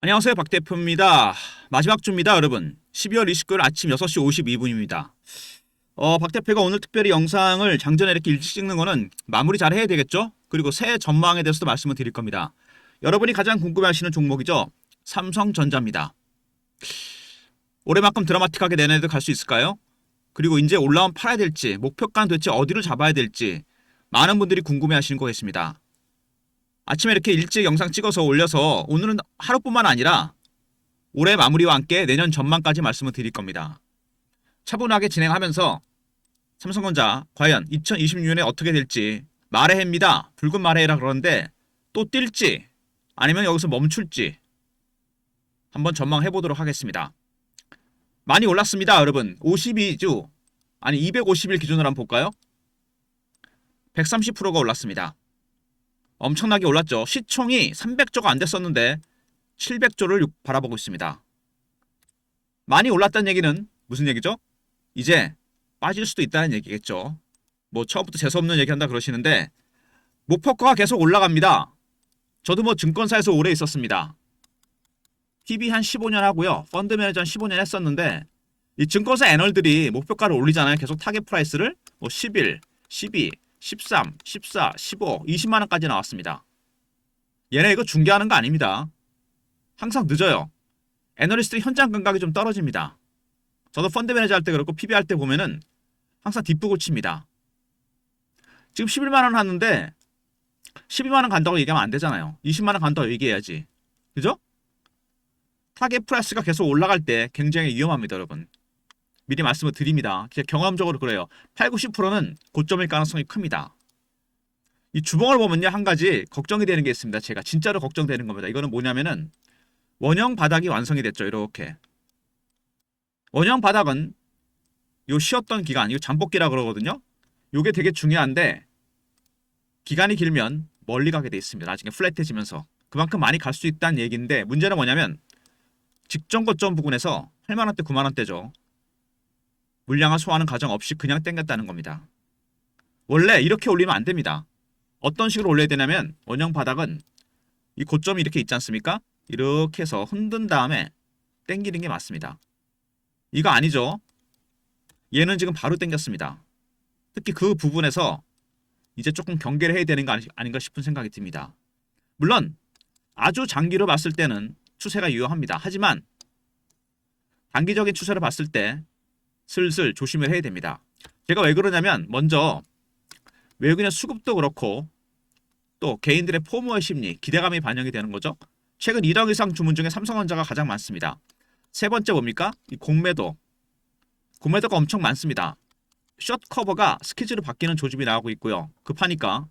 안녕하세요. 박 대표입니다. 마지막 주입니다, 여러분. 12월 29일 아침 6시 52분입니다. 박 대표가 오늘 특별히 영상을 장전에 이렇게 일찍 찍는 거는 마무리 잘 해야 되겠죠? 그리고 새해 전망에 대해서도 말씀을 드릴 겁니다. 여러분이 가장 궁금해하시는 종목이죠? 삼성전자입니다. 올해만큼 드라마틱하게 내년에도 갈 수 있을까요? 그리고 이제 올라오면 팔아야 될지, 목표가는 도대체 어디를 잡아야 될지 많은 분들이 궁금해하시는 거 있습니다. 아침에 이렇게 일찍 영상 찍어서 올려서 오늘은 하루뿐만 아니라 올해 마무리와 함께 내년 전망까지 말씀을 드릴 겁니다. 차분하게 진행하면서 삼성전자 과연 2026년에 어떻게 될지 말해입니다. 붉은 말해라 그러는데 또 뛸지 아니면 여기서 멈출지 한번 전망해 보도록 하겠습니다. 많이 올랐습니다, 여러분. 52주 아니 250일 기준으로 한번 볼까요? 130%가 올랐습니다. 엄청나게 올랐죠. 시총이 300조가 안 됐었는데 700조를 바라보고 있습니다. 많이 올랐다는 얘기는 무슨 얘기죠? 이제 빠질 수도 있다는 얘기겠죠. 뭐 처음부터 재수없는 얘기한다 그러시는데 목표가가 계속 올라갑니다. 저도 뭐 증권사에서 오래 있었습니다. PB 한 15년 하고요. 펀드 매니저 한 15년 했었는데 이 증권사 애널들이 목표가를 올리잖아요. 계속 타겟 프라이스를 뭐 11, 12, 13, 14, 15, 20만원까지 나왔습니다. 얘네 이거 중계하는 거 아닙니다. 항상 늦어요. 애널리스트의 현장 감각이 좀 떨어집니다. 저도 펀드 매니저 할 때 그렇고 PB 할 때 보면은 항상 뒷북을 칩니다. 지금 11만원 하는데 12만원 간다고 얘기하면 안 되잖아요. 20만원 간다고 얘기해야지. 그죠? 타겟 프라이스가 계속 올라갈 때 굉장히 위험합니다, 여러분. 미리 말씀을 드립니다. 그냥 경험적으로 그래요. 8, 90%는 고점일 가능성이 큽니다. 이 주봉을 보면요, 한 가지 걱정이 되는 게 있습니다. 제가 진짜로 걱정되는 겁니다. 이거는 뭐냐면은 원형 바닥이 완성이 됐죠. 이렇게 원형 바닥은 요 쉬었던 기간, 이거 잠복기라 그러거든요. 요게 되게 중요한데 기간이 길면 멀리 가게 돼 있습니다. 나중에 플랫해지면서 그만큼 많이 갈 수 있다는 얘기인데 문제는 뭐냐면 직전 고점 부근에서 8만원대, 9만원대죠. 물량을 소화하는 과정 없이 그냥 땡겼다는 겁니다. 원래 이렇게 올리면 안 됩니다. 어떤 식으로 올려야 되냐면 원형 바닥은 이 고점이 이렇게 있지 않습니까? 이렇게 해서 흔든 다음에 땡기는 게 맞습니다. 이거 아니죠? 얘는 지금 바로 땡겼습니다. 특히 그 부분에서 이제 조금 경계를 해야 되는 거 아닌가 싶은 생각이 듭니다. 물론 아주 장기로 봤을 때는 추세가 유효합니다. 하지만 단기적인 추세를 봤을 때 슬슬 조심을 해야 됩니다. 제가 왜 그러냐면 먼저 외국인의 수급도 그렇고 또 개인들의 포모의 심리, 기대감이 반영이 되는 거죠. 최근 1억 이상 주문 중에 삼성전자가 가장 많습니다. 세 번째 뭡니까? 이 공매도. 공매도가 엄청 많습니다. 숏 커버가 스케줄로 바뀌는 조짐이 나오고 있고요. 급하니까.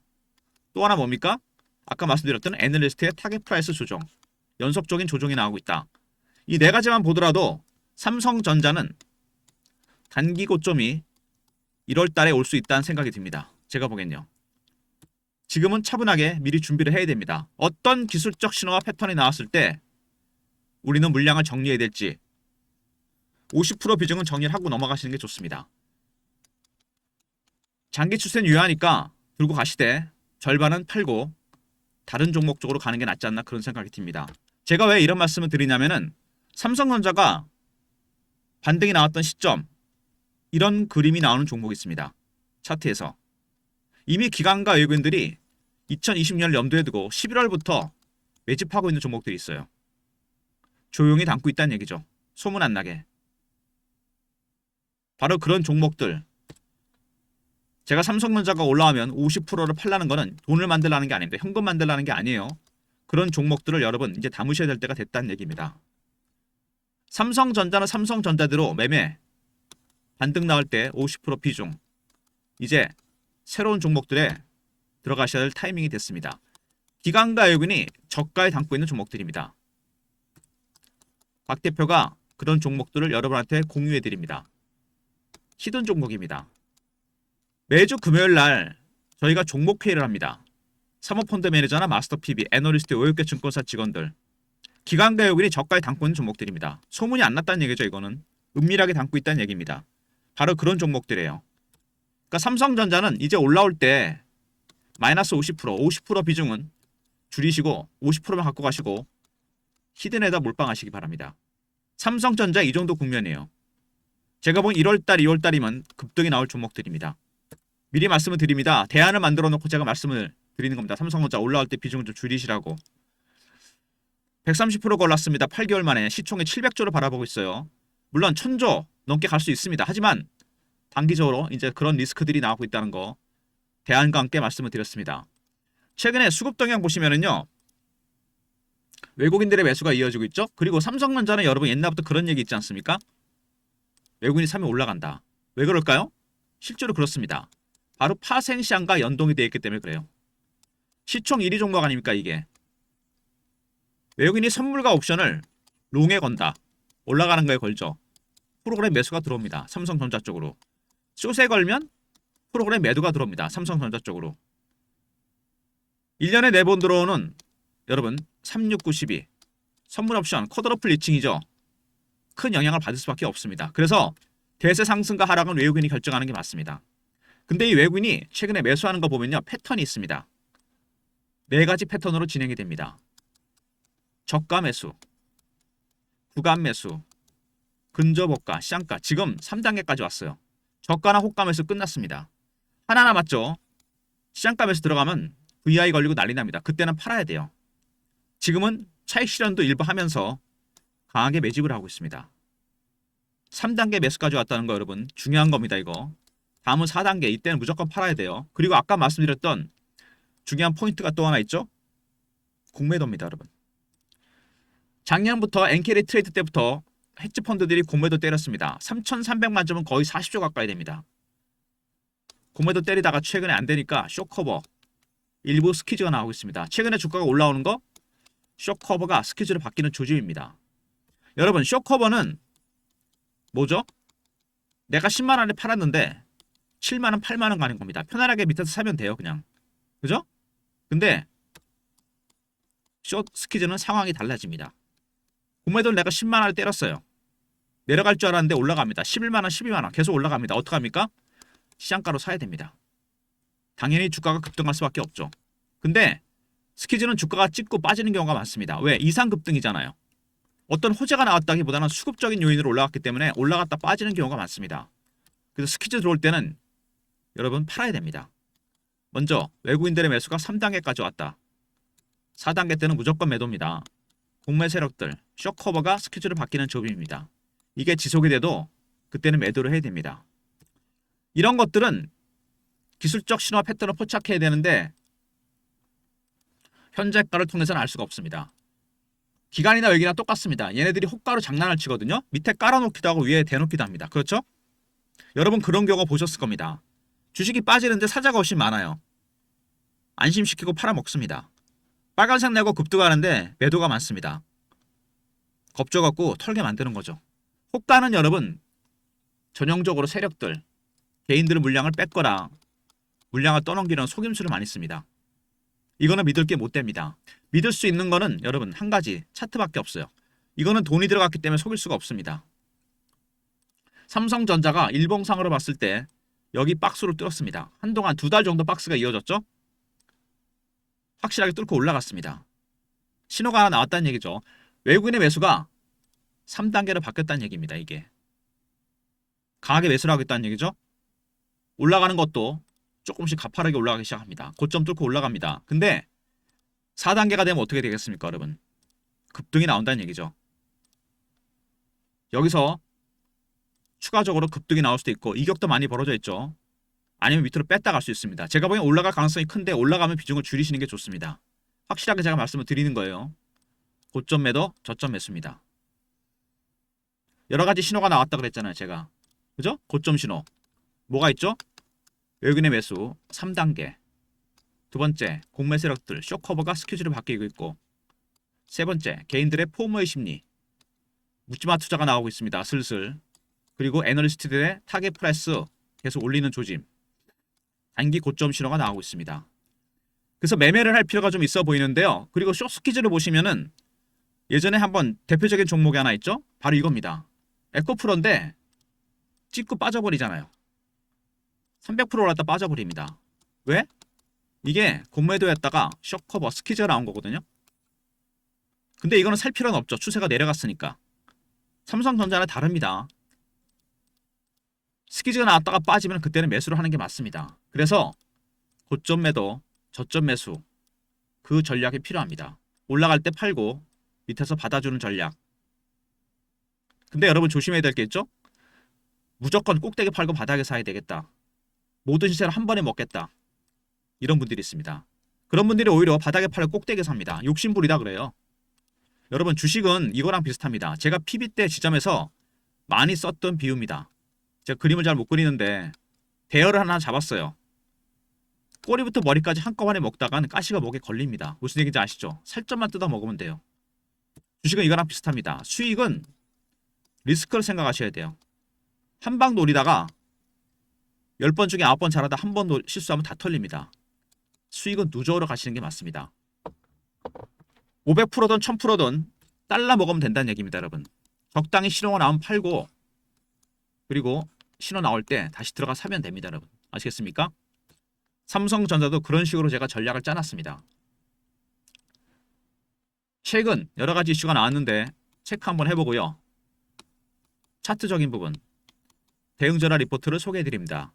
또 하나 뭡니까? 아까 말씀드렸던 애널리스트의 타겟 프라이스 조정. 연속적인 조정이 나오고 있다. 이 네 가지만 보더라도 삼성전자는 단기 고점이 1월 달에 올 수 있다는 생각이 듭니다. 제가 보기엔요. 지금은 차분하게 미리 준비를 해야 됩니다. 어떤 기술적 신호와 패턴이 나왔을 때 우리는 물량을 정리해야 될지 50% 비중은 정리를 하고 넘어가시는 게 좋습니다. 장기 추세는 유효하니까 들고 가시되 절반은 팔고 다른 종목 쪽으로 가는 게 낫지 않나 그런 생각이 듭니다. 제가 왜 이런 말씀을 드리냐면은 삼성전자가 반등이 나왔던 시점 이런 그림이 나오는 종목이 있습니다. 차트에서. 이미 기관과 외국인들이 2020년을 염두에 두고 11월부터 매집하고 있는 종목들이 있어요. 조용히 담고 있다는 얘기죠. 소문 안 나게. 바로 그런 종목들. 제가 삼성전자가 올라오면 50%를 팔라는 거는 돈을 만들라는 게 아닙니다. 현금 만들라는 게 아니에요. 그런 종목들을 여러분 이제 담으셔야 될 때가 됐다는 얘기입니다. 삼성전자는 삼성전자대로 매매 반등 나올 때 50% 비중. 이제 새로운 종목들에 들어가셔야 할 타이밍이 됐습니다. 기관과 외국인이 저가에 담고 있는 종목들입니다. 박 대표가 그런 종목들을 여러분한테 공유해 드립니다. 히든 종목입니다. 매주 금요일 날 저희가 종목 회의를 합니다. 사모펀드 매니저나 마스터 PB, 애널리스트, 5개 증권사 직원들. 기관과 외국인이 저가에 담고 있는 종목들입니다. 소문이 안 났다는 얘기죠. 이거는 은밀하게 담고 있다는 얘기입니다. 바로 그런 종목들이에요. 그러니까 삼성전자는 이제 올라올 때 마이너스 50%, 50% 비중은 줄이시고 50%만 갖고 가시고 히든에다 몰빵하시기 바랍니다. 삼성전자 이 정도 국면이에요. 제가 본 1월달, 2월달이면 급등이 나올 종목들입니다. 미리 말씀을 드립니다. 대안을 만들어 놓고 제가 말씀을 드리는 겁니다. 삼성전자 올라올 때 비중을 좀 줄이시라고. 130% 올랐습니다. 8개월 만에 시총이 700조를 바라보고 있어요. 물론 1000조 넘게 갈 수 있습니다. 하지만 단기적으로 이제 그런 리스크들이 나오고 있다는 거 대안과 함께 말씀을 드렸습니다. 최근에 수급 동향 보시면은요. 외국인들의 매수가 이어지고 있죠. 그리고 삼성전자는 여러분 옛날부터 그런 얘기 있지 않습니까? 외국인이 사면 올라간다. 왜 그럴까요? 실제로 그렇습니다. 바로 파생시장과 연동이 되어 있기 때문에 그래요. 시총 1위 종목 아닙니까 이게. 외국인이 선물과 옵션을 롱에 건다. 올라가는 거에 걸죠. 프로그램 매수가 들어옵니다. 삼성전자 쪽으로. 숏에 걸면 프로그램 매도가 들어옵니다. 삼성전자 쪽으로. 1년에 4번 들어오는 여러분 36912 선물 옵션 컷오프 리칭이죠. 큰 영향을 받을 수밖에 없습니다. 그래서 대세 상승과 하락은 외국인이 결정하는 게 맞습니다. 근데 이 외국인이 최근에 매수하는 거 보면요. 패턴이 있습니다. 4가지 패턴으로 진행이 됩니다. 저가 매수, 구간 매수, 근저고가, 시장가. 지금 3단계까지 왔어요. 저가나 호가 매수 끝났습니다. 하나 남았죠. 시장가 매수 들어가면 VI 걸리고 난리 납니다. 그때는 팔아야 돼요. 지금은 차익 실현도 일부 하면서 강하게 매집을 하고 있습니다. 3단계 매수까지 왔다는 거 여러분 중요한 겁니다. 이거. 다음은 4단계. 이때는 무조건 팔아야 돼요. 그리고 아까 말씀드렸던 중요한 포인트가 또 하나 있죠. 공매도입니다. 여러분. 작년부터 엔캐리 트레이드 때부터 헤지 펀드들이 공매도 때렸습니다. 3,300만 점은 거의 40조 가까이 됩니다. 공매도 때리다가 최근에 안 되니까 쇼커버 일부 스퀴즈가 나오고 있습니다. 최근에 주가가 올라오는 거 쇼커버가 스퀴즈로 바뀌는 조짐입니다. 여러분 쇼커버는 뭐죠? 내가 10만 원에 팔았는데 7만 원, 8만 원 가는 겁니다. 편안하게 밑에서 사면 돼요, 그냥. 그죠? 근데 숏 스퀴즈는 상황이 달라집니다. 공매도를 내가 10만 원을 때렸어요. 내려갈 줄 알았는데 올라갑니다. 11만 원, 12만 원 계속 올라갑니다. 어떡합니까? 시장가로 사야 됩니다. 당연히 주가가 급등할 수밖에 없죠. 근데 스퀴즈는 주가가 찍고 빠지는 경우가 많습니다. 왜? 이상 급등이잖아요. 어떤 호재가 나왔다기보다는 수급적인 요인으로 올라갔기 때문에 올라갔다 빠지는 경우가 많습니다. 그래서 스퀴즈 들어올 때는 여러분 팔아야 됩니다. 먼저 외국인들의 매수가 3단계까지 왔다. 4단계 때는 무조건 매도입니다. 공매 세력들, 쇼커버가 스퀴즈로 바뀌는 조짐입니다. 이게 지속이 돼도 그때는 매도를 해야 됩니다. 이런 것들은 기술적 신호 패턴을 포착해야 되는데 현재가를 통해서는 알 수가 없습니다. 기관이나 외기나 똑같습니다. 얘네들이 호가로 장난을 치거든요. 밑에 깔아놓기도 하고 위에 대놓기도 합니다. 그렇죠? 여러분 그런 경우 보셨을 겁니다. 주식이 빠지는데 사자가 훨씬 많아요. 안심시키고 팔아먹습니다. 빨간색 내고 급등하는데 매도가 많습니다. 겁줘갖고 털게 만드는 거죠. 호가는 여러분 전형적으로 세력들, 개인들은 물량을 뺏거나 물량을 떠넘기는 속임수를 많이 씁니다. 이거는 믿을 게 못 됩니다. 믿을 수 있는 거는 여러분 한 가지 차트밖에 없어요. 이거는 돈이 들어갔기 때문에 속일 수가 없습니다. 삼성전자가 일봉상으로 봤을 때 여기 박스로 뚫었습니다. 한동안 2달 정도 박스가 이어졌죠? 확실하게 뚫고 올라갔습니다. 신호가 하나 나왔다는 얘기죠. 외국인의 매수가 3단계로 바뀌었다는 얘기입니다. 이게 강하게 매수를 하겠다는 얘기죠. 올라가는 것도 조금씩 가파르게 올라가기 시작합니다. 고점 뚫고 올라갑니다. 근데 4단계가 되면 어떻게 되겠습니까, 여러분? 급등이 나온다는 얘기죠. 여기서 추가적으로 급등이 나올 수도 있고 이격도 많이 벌어져 있죠. 아니면 밑으로 뺐다 갈 수 있습니다. 제가 보기엔 올라갈 가능성이 큰데 올라가면 비중을 줄이시는 게 좋습니다. 확실하게 제가 말씀을 드리는 거예요. 고점 매도, 저점 매수입니다. 여러 가지 신호가 나왔다 그랬잖아요, 제가. 그죠? 고점 신호. 뭐가 있죠? 외국인의 매수 3단계. 두 번째, 공매 세력들 쇼커버가 스퀴즈로 바뀌고 있고, 세 번째, 개인들의 포모의 심리. 묻지마 투자가 나오고 있습니다. 슬슬. 그리고 애널리스트들의 타겟 프라이스 계속 올리는 조짐. 단기 고점 신호가 나오고 있습니다. 그래서 매매를 할 필요가 좀 있어 보이는데요. 그리고 숏 스퀴즈를 보시면은 예전에 한번 대표적인 종목이 하나 있죠? 바로 이겁니다. 에코프로인데 찍고 빠져버리잖아요. 300% 올랐다 빠져버립니다. 왜? 이게 공매도였다가 쇼커버 스퀴즈가 나온 거거든요. 근데 이거는 살 필요는 없죠. 추세가 내려갔으니까. 삼성전자는 다릅니다. 스키즈가 나왔다가 빠지면 그때는 매수를 하는 게 맞습니다. 그래서 고점 매도, 저점 매수 그 전략이 필요합니다. 올라갈 때 팔고 밑에서 받아주는 전략. 근데 여러분 조심해야 될 게 있죠? 무조건 꼭대기 팔고 바닥에 사야 되겠다. 모든 시세를 한 번에 먹겠다. 이런 분들이 있습니다. 그런 분들이 오히려 바닥에 팔고 꼭대기 삽니다. 욕심부리다 그래요. 여러분 주식은 이거랑 비슷합니다. 제가 PB 때 지점에서 많이 썼던 비유입니다. 제가 그림을 잘 못 그리는데 대여를 하나 잡았어요. 꼬리부터 머리까지 한꺼번에 먹다가는 가시가 목에 걸립니다. 무슨 얘기인지 아시죠? 살점만 뜯어 먹으면 돼요. 주식은 이거랑 비슷합니다. 수익은 리스크를 생각하셔야 돼요. 한 방 노리다가 10번 중에 9번 잘하다 한 번 실수하면 다 털립니다. 수익은 누적으로 가시는 게 맞습니다. 500%든 1000%든 달러 먹으면 된다는 얘기입니다, 여러분. 적당히 신호가 나오면 팔고 그리고 신호 나올 때 다시 들어가 사면 됩니다, 여러분. 아시겠습니까? 삼성전자도 그런 식으로 제가 전략을 짜놨습니다. 최근 여러 가지 이슈가 나왔는데 체크 한번 해보고요. 차트적인 부분, 대응전화 리포트를 소개해드립니다.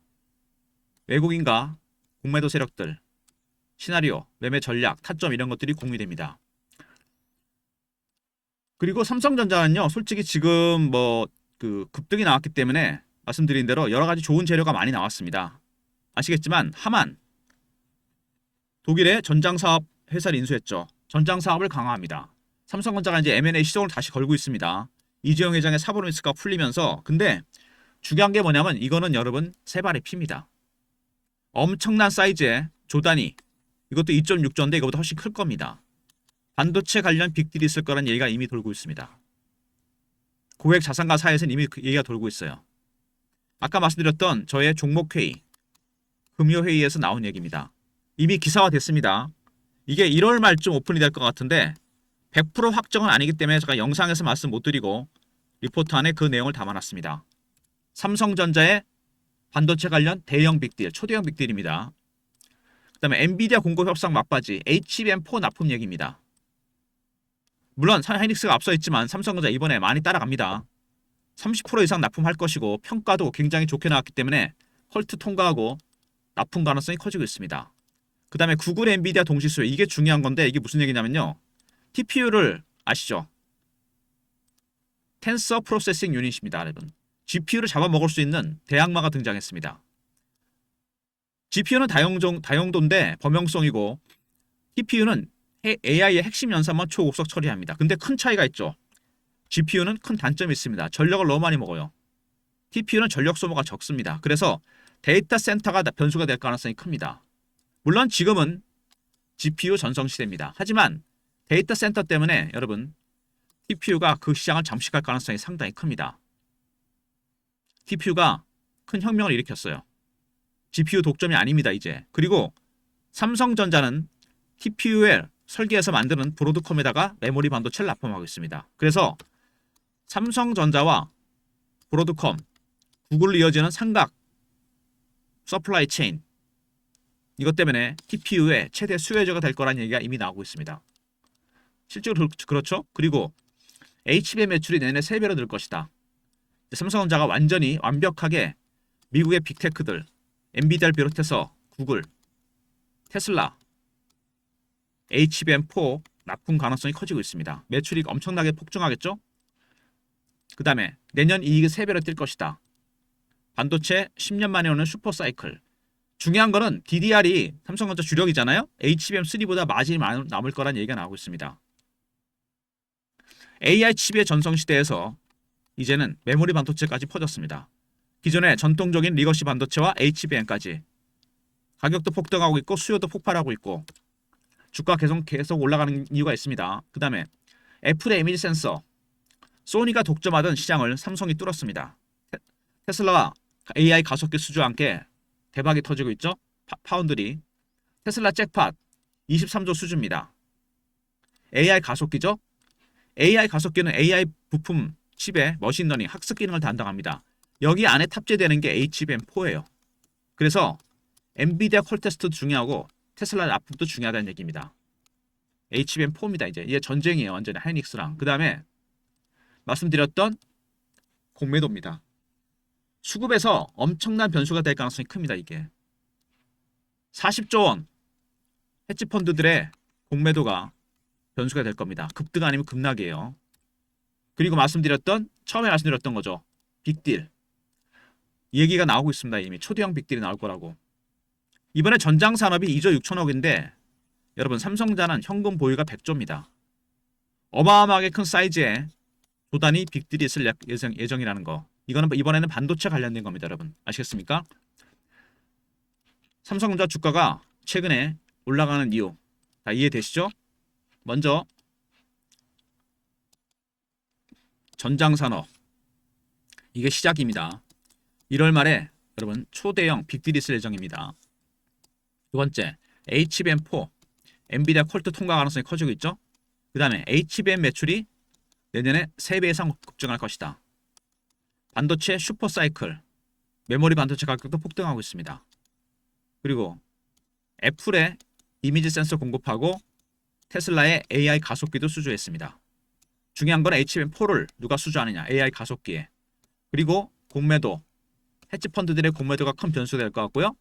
외국인과 공매도 세력들, 시나리오, 매매 전략, 타점 이런 것들이 공유됩니다. 그리고 삼성전자는요, 솔직히 지금 그 급등이 나왔기 때문에 말씀드린 대로 여러 가지 좋은 재료가 많이 나왔습니다. 아시겠지만 하만 독일의 전장 사업 회사를 인수했죠. 전장 사업을 강화합니다. 삼성전자가 이제 M&A 시동을 다시 걸고 있습니다. 이재용 회장의 사보로 리스크가 풀리면서 근데 중요한 게 뭐냐면 이거는 여러분 세 발의 피입니다. 엄청난 사이즈의 조단위 이것도 2.6조인데 이거보다 훨씬 클 겁니다. 반도체 관련 빅딜이 있을 거라는 얘기가 이미 돌고 있습니다. 고액 자산가 사이에서는 이미 그 얘기가 돌고 있어요. 아까 말씀드렸던 저의 종목회의 금요회의에서 나온 얘기입니다. 이미 기사화됐습니다. 이게 1월 말쯤 오픈이 될 것 같은데 100% 확정은 아니기 때문에 제가 영상에서 말씀 못 드리고 리포트 안에 그 내용을 담아놨습니다. 삼성전자의 반도체 관련 대형 빅딜, 초대형 빅딜입니다. 그 다음에 엔비디아 공급 협상 막바지, HBM4 납품 얘기입니다. 물론 하이닉스가 앞서 있지만 삼성전자 이번에 많이 따라갑니다. 30% 이상 납품할 것이고 평가도 굉장히 좋게 나왔기 때문에 헐트 통과하고 납품 가능성이 커지고 있습니다. 그 다음에 구글 엔비디아 동시수요. 이게 중요한 건데 이게 무슨 얘기냐면요. TPU를 아시죠? 텐서 프로세싱 유닛입니다, 여러분. GPU를 잡아먹을 수 있는 대항마가 등장했습니다. GPU는 다용도인데 범용성이고 TPU는 AI의 핵심 연산만 초고속 처리합니다. 근데 큰 차이가 있죠. GPU는 큰 단점이 있습니다. 전력을 너무 많이 먹어요. TPU는 전력 소모가 적습니다. 그래서 데이터 센터가 변수가 될 가능성이 큽니다. 물론 지금은 GPU 전성시대입니다. 하지만 데이터 센터 때문에 여러분 TPU가 그 시장을 잠식할 가능성이 상당히 큽니다. TPU가 큰 혁명을 일으켰어요. GPU 독점이 아닙니다, 이제. 그리고 삼성전자는 TPU에 설계해서 만드는 브로드컴에다가 메모리 반도체를 납품하고 있습니다. 그래서 삼성전자와 브로드컴, 구글로 이어지는 삼각 서플라이 체인 이것 때문에 TPU의 최대 수혜자가 될 거라는 얘기가 이미 나오고 있습니다. 실제로 그렇죠? 그리고 HBM 매출이 내년에 3배로 늘 것이다. 삼성전자가 완벽하게 미국의 빅테크들, 엔비디아를 비롯해서 구글, 테슬라, HBM4 납품 가능성이 커지고 있습니다. 매출이 엄청나게 폭증하겠죠? 그 다음에 내년 이익이 3배로 뛸 것이다. 반도체 10년 만에 오는 슈퍼사이클. 중요한 거는 DDR이 삼성전자 주력이잖아요. HBM3보다 마진이 남을 거란 얘기가 나오고 있습니다. AI 칩의 전성시대에서 이제는 메모리 반도체까지 퍼졌습니다. 기존의 전통적인 리거시 반도체와 HBM까지 가격도 폭등하고 있고 수요도 폭발하고 있고 주가 계속 올라가는 이유가 있습니다. 그 다음에 애플의 이미지 센서 소니가 독점하던 시장을 삼성이 뚫었습니다. 테슬라가 AI 가속기 수주와 함께 대박이 터지고 있죠. 파운드리 테슬라 잭팟 23조 수주입니다. AI 가속기죠. AI 가속기는 AI 부품 칩의 머신러닝 학습 기능을 담당합니다. 여기 안에 탑재되는 게 HBM4예요. 그래서 엔비디아 콜 테스트도 중요하고 테슬라 납품도 중요하다는 얘기입니다. HBM4입니다. 이제 전쟁이에요. 완전히 하이닉스랑. 그 다음에 말씀드렸던 공매도입니다. 수급에서 엄청난 변수가 될 가능성이 큽니다. 이게 40조 원 헤지펀드들의 공매도가 변수가 될 겁니다. 급등 아니면 급락이에요. 그리고 처음에 말씀드렸던 거죠. 빅딜. 이 얘기가 나오고 있습니다. 이미 초대형 빅딜이 나올 거라고. 이번에 전장산업이 2조 6천억인데 여러분 삼성전자는 현금 보유가 100조입니다. 어마어마하게 큰 사이즈의 조단위 빅딜이 있을 예정이라는 거. 이번에는 반도체 관련된 겁니다. 여러분 아시겠습니까? 삼성전자 주가가 최근에 올라가는 이유 다 이해되시죠? 먼저 전장산업 이게 시작입니다. 1월 말에 여러분 초대형 빅딜이 있을 예정입니다. 두 번째 HBM4 엔비디아 콜트 통과 가능성이 커지고 있죠. 그 다음에 HBM 매출이 내년에 3배 이상 급증할 것이다. 반도체 슈퍼사이클 메모리 반도체 가격도 폭등하고 있습니다. 그리고 애플의 이미지 센서 공급하고 테슬라의 AI 가속기도 수주했습니다. 중요한 건 HBM4를 누가 수주하느냐. AI 가속기에. 그리고 공매도. 헤지펀드들의 공매도가 큰 변수가 될 것 같고요.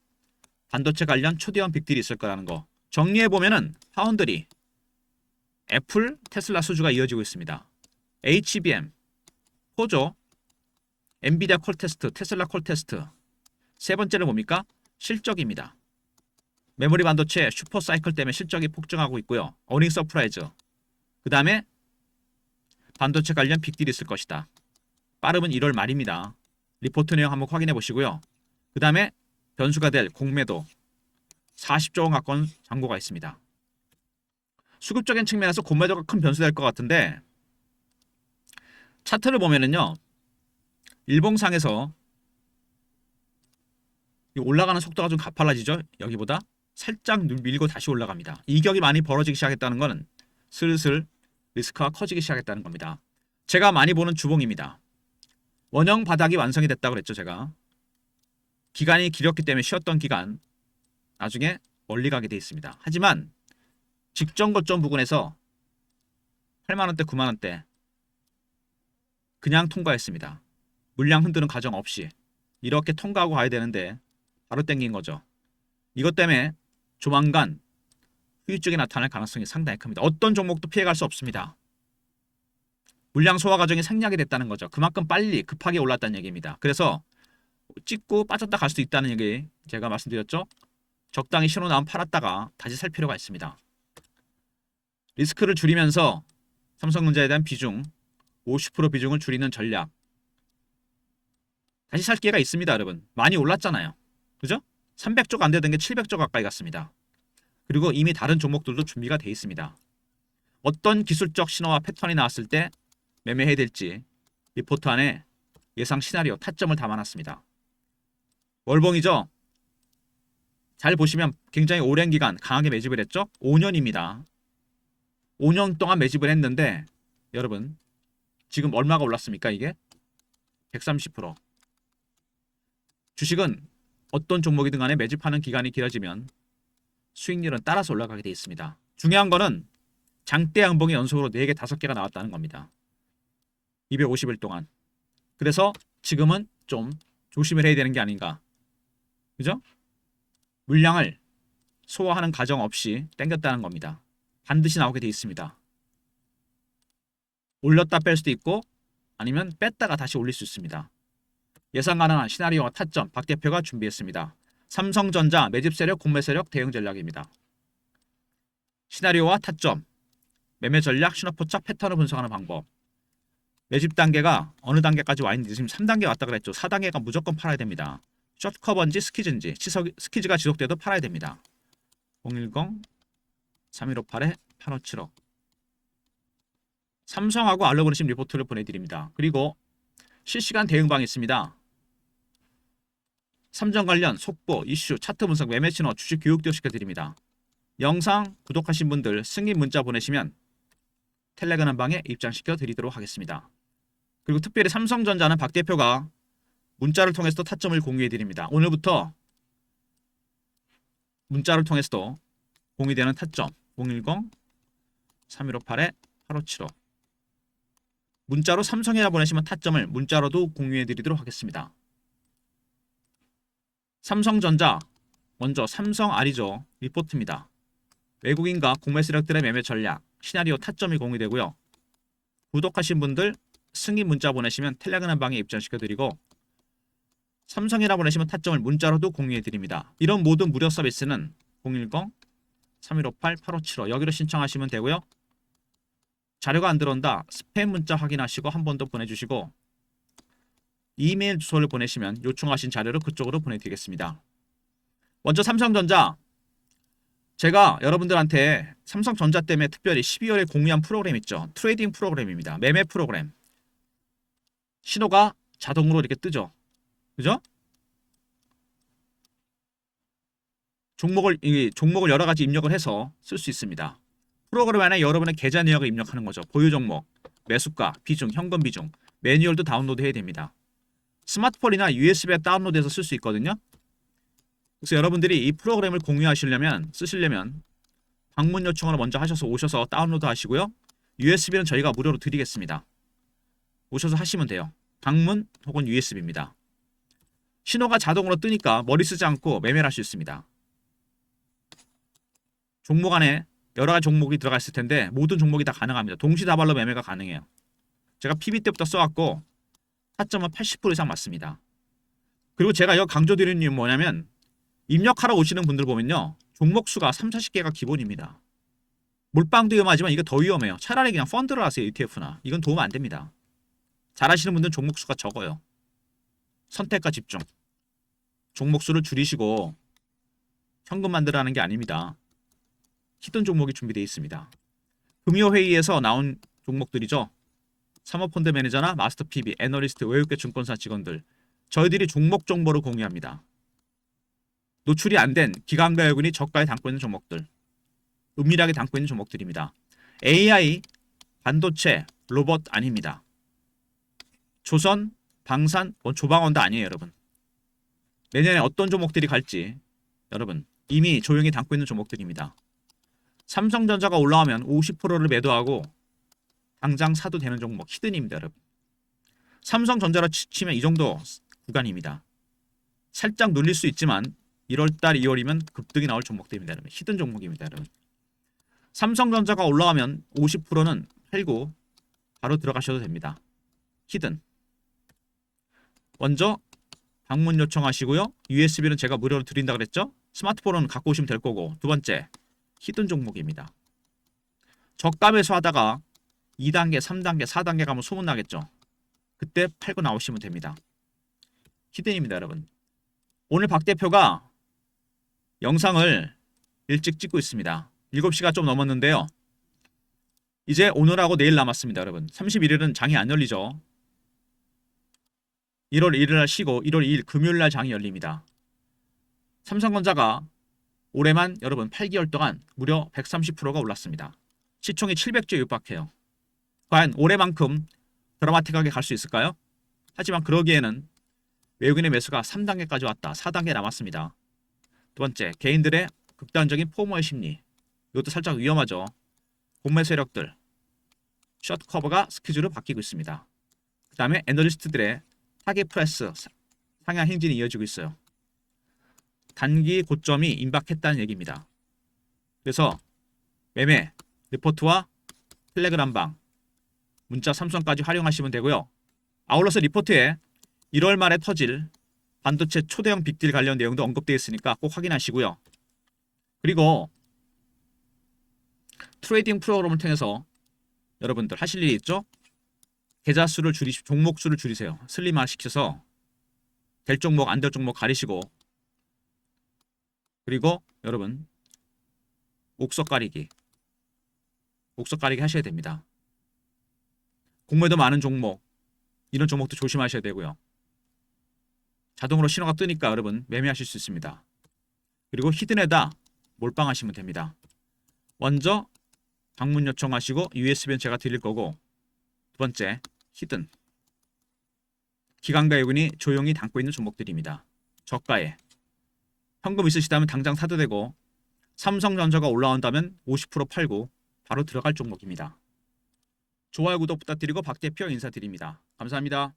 반도체 관련 초대형 빅딜이 있을 거라는 거. 정리해보면은 파운드리, 애플, 테슬라 수주가 이어지고 있습니다. HBM, 포조, 엔비디아 콜테스트, 테슬라 콜테스트. 세 번째는 뭡니까? 실적입니다. 메모리 반도체 슈퍼사이클 때문에 실적이 폭증하고 있고요. 어닝 서프라이즈. 그 다음에 반도체 관련 빅딜이 있을 것이다. 빠르면 1월 말입니다. 리포트 내용 한번 확인해 보시고요. 그 다음에 변수가 될 공매도 40조 원 가까운 잔고가 있습니다. 수급적인 측면에서 공매도가 큰 변수 될 것 같은데 차트를 보면은요. 일봉상에서 올라가는 속도가 좀 가팔라지죠. 여기보다 살짝 밀고 다시 올라갑니다. 이격이 많이 벌어지기 시작했다는 것은 슬슬 리스크가 커지기 시작했다는 겁니다. 제가 많이 보는 주봉입니다. 원형 바닥이 완성이 됐다고 그랬죠. 제가 기간이 길었기 때문에 쉬었던 기간 나중에 멀리 가게 돼 있습니다. 하지만 직전 고점 부근에서 8만원대 9만원대 그냥 통과했습니다. 물량 흔드는 과정 없이 이렇게 통과하고 가야 되는데 바로 땡긴 거죠. 이것 때문에 조만간 후유증이 나타날 가능성이 상당히 큽니다. 어떤 종목도 피해갈 수 없습니다. 물량 소화 과정이 생략이 됐다는 거죠. 그만큼 빨리 급하게 올랐다는 얘기입니다. 그래서 찍고 빠졌다 갈 수 있다는 얘기 제가 말씀드렸죠. 적당히 신호 나오면 팔았다가 다시 살 필요가 있습니다. 리스크를 줄이면서 삼성전자에 대한 비중 50% 비중을 줄이는 전략 다시 살 기회가 있습니다. 여러분 많이 올랐잖아요. 그죠? 300조가 안 되던 게 700조 가까이 갔습니다. 그리고 이미 다른 종목들도 준비가 돼 있습니다. 어떤 기술적 신호와 패턴이 나왔을 때 매매해야 될지 리포트 안에 예상 시나리오 타점을 담아놨습니다. 월봉이죠. 잘 보시면 굉장히 오랜 기간 강하게 매집을 했죠. 5년입니다. 5년 동안 매집을 했는데 여러분 지금 얼마가 올랐습니까? 이게 130%. 주식은 어떤 종목이든 간에 매집하는 기간이 길어지면 수익률은 따라서 올라가게 되어 있습니다. 중요한 거는 장대 양봉이 연속으로 4개, 5개가 나왔다는 겁니다. 250일 동안. 그래서 지금은 좀 조심을 해야 되는 게 아닌가. 그죠? 물량을 소화하는 과정 없이 땡겼다는 겁니다. 반드시 나오게 되어 있습니다. 올렸다 뺄 수도 있고 아니면 뺐다가 다시 올릴 수 있습니다. 예상 가능한 시나리오와 타점 박 대표가 준비했습니다. 삼성전자 매집 세력, 공매 세력 대응 전략입니다. 시나리오와 타점, 매매 전략, 신호포착 패턴을 분석하는 방법. 매집 단계가 어느 단계까지 와 있는지 지금 3단계 왔다 그랬죠. 4단계가 무조건 팔아야 됩니다. 숏커버인지 스키즈인지 스키즈가 지속돼도 팔아야 됩니다. 010-3158-8575 삼성하고 알로브리심 리포트를 보내드립니다. 그리고 실시간 대응방이 있습니다. 삼성 관련 속보, 이슈, 차트 분석, 매매 신호, 주식 교육도 시켜드립니다. 영상 구독하신 분들 승인 문자 보내시면 텔레그램 방에 입장시켜 드리도록 하겠습니다. 그리고 특별히 삼성전자는 박 대표가 문자를 통해서도 타점을 공유해 드립니다. 오늘부터 문자를 통해서도 공유되는 타점 3158에 8575. 문자로 삼성이라 보내시면 타점을 문자로도 공유해드리도록 하겠습니다. 삼성전자 먼저 삼성알이죠. 리포트입니다. 외국인과 공매 세력들의 매매 전략, 시나리오 타점이 공유되고요. 구독하신 분들 승인 문자 보내시면 텔레그램 방에 입장시켜드리고 삼성이라 보내시면 타점을 문자로도 공유해드립니다. 이런 모든 무료 서비스는 010-3158-8575 여기로 신청하시면 되고요. 자료가 안 들어온다. 스팸 문자 확인하시고 한 번 더 보내주시고 이메일 주소를 보내시면 요청하신 자료를 그쪽으로 보내드리겠습니다. 먼저 삼성전자, 제가 여러분들한테 삼성전자 때문에 특별히 12월에 공유한 프로그램 있죠. 트레이딩 프로그램입니다. 매매 프로그램. 신호가 자동으로 이렇게 뜨죠. 그죠? 종목을 여러 가지 입력을 해서 쓸 수 있습니다. 프로그램 안에 여러분의 계좌 내역을 입력하는 거죠. 보유 종목, 매수가, 비중, 현금 비중, 매뉴얼도 다운로드 해야 됩니다. 스마트폰이나 USB에 다운로드해서 쓸 수 있거든요. 그래서 여러분들이 이 프로그램을 공유하시려면, 쓰시려면 방문 요청을 먼저 하셔서 오셔서 다운로드 하시고요. USB는 저희가 무료로 드리겠습니다. 오셔서 하시면 돼요. 방문 혹은 USB입니다. 신호가 자동으로 뜨니까 머리 쓰지 않고 매매를 할 수 있습니다. 종목 안에 여러 가지 종목이 들어가 있을 텐데 모든 종목이 다 가능합니다. 동시다발로 매매가 가능해요. 제가 PB 때부터 써왔고 타점은 80% 이상 맞습니다. 그리고 제가 여기 강조드리는 이유는 뭐냐면 입력하러 오시는 분들 보면요. 종목 수가 3, 40개가 기본입니다. 몰빵도 위험하지만 이게 더 위험해요. 차라리 그냥 펀드를 하세요. ETF나. 이건 도움 안 됩니다. 잘하시는 분들은 종목 수가 적어요. 선택과 집중. 종목 수를 줄이시고 현금 만들어라는 게 아닙니다. 히든 종목이 준비되어 있습니다. 금요회의에서 나온 종목들이죠. 사모펀드 매니저나 마스터 PB, 애널리스트, 외국계 증권사 직원들. 저희들이 종목 정보를 공유합니다. 노출이 안 된 기관과 외국인이 저가에 담고 있는 종목들. 은밀하게 담고 있는 종목들입니다. AI, 반도체, 로봇 아닙니다. 조선, 방산, 조방원도 아니에요, 여러분. 내년에 어떤 종목들이 갈지 여러분 이미 조용히 담고 있는 종목들입니다. 삼성전자가 올라오면 50%를 매도하고 당장 사도 되는 종목 히든입니다, 여러분. 삼성전자로 치면 이 정도 구간입니다. 살짝 눌릴 수 있지만 1월달, 2월이면 급등이 나올 종목들입니다, 여러분. 히든 종목입니다, 여러분. 삼성전자가 올라가면 50%는 팔고 바로 들어가셔도 됩니다. 히든. 먼저 방문 요청하시고요. USB는 제가 무료로 드린다 그랬죠? 스마트폰은 갖고 오시면 될 거고. 두 번째, 히든 종목입니다. 저가 매수하다가 2단계, 3단계, 4단계 가면 소문나겠죠? 그때 팔고 나오시면 됩니다. 히든입니다, 여러분. 오늘 박 대표가 영상을 일찍 찍고 있습니다. 7시가 좀 넘었는데요. 이제 오늘하고 내일 남았습니다, 여러분. 31일은 장이 안 열리죠. 1월 1일 날 쉬고 1월 2일 금요일 날 장이 열립니다. 삼성전자가 올해만 여러분 8개월 동안 무려 130%가 올랐습니다. 시총이 700조에 육박해요. 과연 올해만큼 드라마틱하게 갈 수 있을까요? 하지만 그러기에는 외국인의 매수가 3단계까지 왔다. 4단계 남았습니다. 두 번째, 개인들의 극단적인 포모의 심리. 이것도 살짝 위험하죠. 공매 세력들. 셔트 커버가 스케줄을 바뀌고 있습니다. 그 다음에 애널리스트들의 타겟 프레스 상향 행진이 이어지고 있어요. 단기 고점이 임박했다는 얘기입니다. 그래서 매매, 리포트와 텔레그램방, 문자 삼성까지 활용하시면 되고요. 아울러서 리포트에 1월 말에 터질 반도체 초대형 빅딜 관련 내용도 언급되어 있으니까 꼭 확인하시고요. 그리고 트레이딩 프로그램을 통해서 여러분들 하실 일이 있죠? 계좌 수를 줄이시고 종목 수를 줄이세요. 슬림화 시켜서 될 종목 안 될 종목 가리시고 그리고 여러분 옥석 가리기 하셔야 됩니다. 공매도 많은 종목 이런 종목도 조심하셔야 되고요. 자동으로 신호가 뜨니까 여러분 매매하실 수 있습니다. 그리고 히든에다 몰빵하시면 됩니다. 먼저 방문 요청하시고 USB는 제가 드릴 거고 두 번째 히든 기관과 외국인이 조용히 담고 있는 종목들입니다. 저가에 현금 있으시다면 당장 사도 되고 삼성전자가 올라온다면 50% 팔고 바로 들어갈 종목입니다. 좋아요, 구독 부탁드리고 박 대표 인사드립니다. 감사합니다.